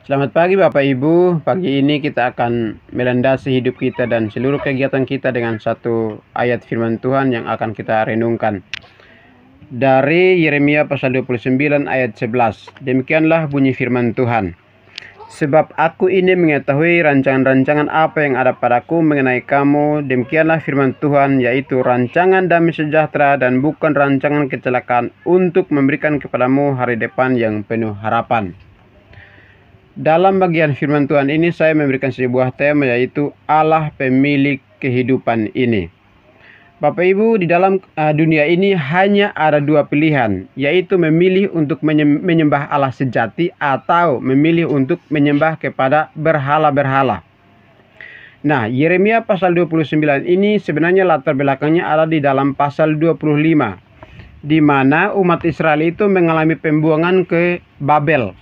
Selamat pagi Bapak Ibu. Pagi ini kita akan melandasi hidup kita dan seluruh kegiatan kita dengan satu ayat firman Tuhan yang akan kita renungkan. Dari Yeremia pasal 29 ayat 11. Demikianlah bunyi firman Tuhan. Sebab aku ini mengetahui rancangan-rancangan apa yang ada padaku mengenai kamu. Demikianlah firman Tuhan, yaitu rancangan damai sejahtera dan bukan rancangan kecelakaan, untuk memberikan kepadamu hari depan yang penuh harapan. Dalam bagian firman Tuhan ini saya memberikan sebuah tema, yaitu Allah pemilik kehidupan ini. Bapak Ibu, di dalam dunia ini hanya ada dua pilihan, yaitu memilih untuk menyembah Allah sejati atau memilih untuk menyembah kepada berhala-berhala. Nah, Yeremia pasal 29 ini sebenarnya latar belakangnya ada di dalam pasal 25, di mana umat Israel itu mengalami pembuangan ke Babel.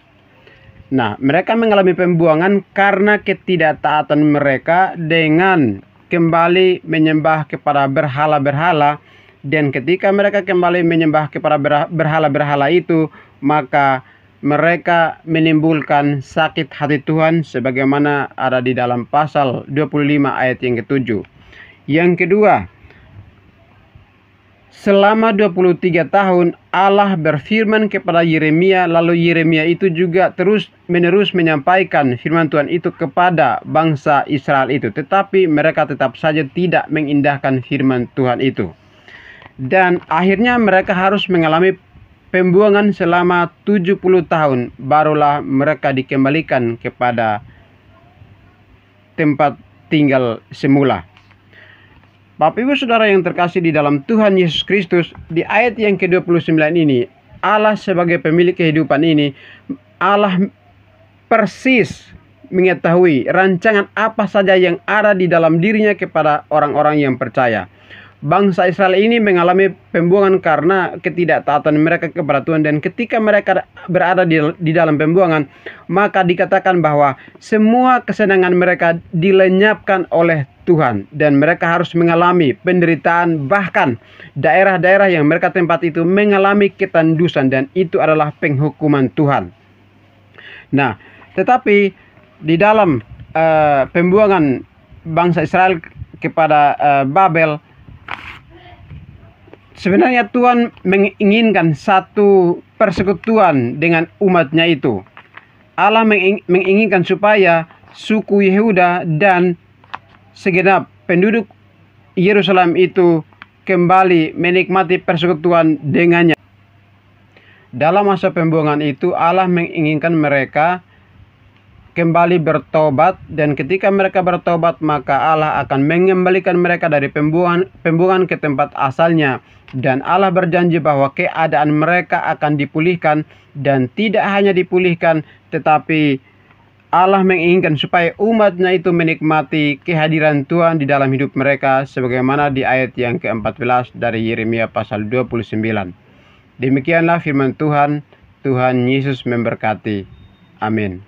Nah, mereka mengalami pembuangan karena ketidaktaatan mereka dengan kembali menyembah kepada berhala-berhala. Dan ketika mereka kembali menyembah kepada berhala-berhala itu, maka mereka menimbulkan sakit hati Tuhan, sebagaimana ada di dalam pasal 25 ayat yang ke-7. Yang kedua, selama 23 tahun Allah berfirman kepada Yeremia, lalu Yeremia itu juga terus-menerus menyampaikan firman Tuhan itu kepada bangsa Israel itu. Tetapi mereka tetap saja tidak mengindahkan firman Tuhan itu. Dan akhirnya mereka harus mengalami pembuangan selama 70 tahun. Barulah mereka dikembalikan kepada tempat tinggal semula. Bapak Ibu Saudara yang terkasih di dalam Tuhan Yesus Kristus, di ayat yang ke-29 ini, Allah sebagai pemilik kehidupan ini, Allah persis mengetahui rancangan apa saja yang ada di dalam dirinya kepada orang-orang yang percaya. Bangsa Israel ini mengalami pembuangan karena ketidaktaatan mereka kepada Tuhan, dan ketika mereka berada di dalam pembuangan, maka dikatakan bahwa semua kesenangan mereka dilenyapkan oleh Tuhan, dan mereka harus mengalami penderitaan, bahkan daerah-daerah yang mereka tempati itu mengalami ketandusan, dan itu adalah penghukuman Tuhan. Nah, tetapi di dalam pembuangan bangsa Israel kepada Babel, sebenarnya Tuhan menginginkan satu persekutuan dengan umatnya itu. Allah menginginkan supaya suku Yehuda dan segenap penduduk Yerusalem itu kembali menikmati persekutuan dengannya. Dalam masa pembuangan itu Allah menginginkan mereka kembali bertobat, dan ketika mereka bertobat maka Allah akan mengembalikan mereka dari pembuangan ke tempat asalnya. Dan Allah berjanji bahwa keadaan mereka akan dipulihkan, dan tidak hanya dipulihkan, tetapi Allah menginginkan supaya umatnya itu menikmati kehadiran Tuhan di dalam hidup mereka, sebagaimana di ayat yang ke-14 dari Yeremia pasal 29. Demikianlah firman Tuhan. Tuhan Yesus memberkati. Amin.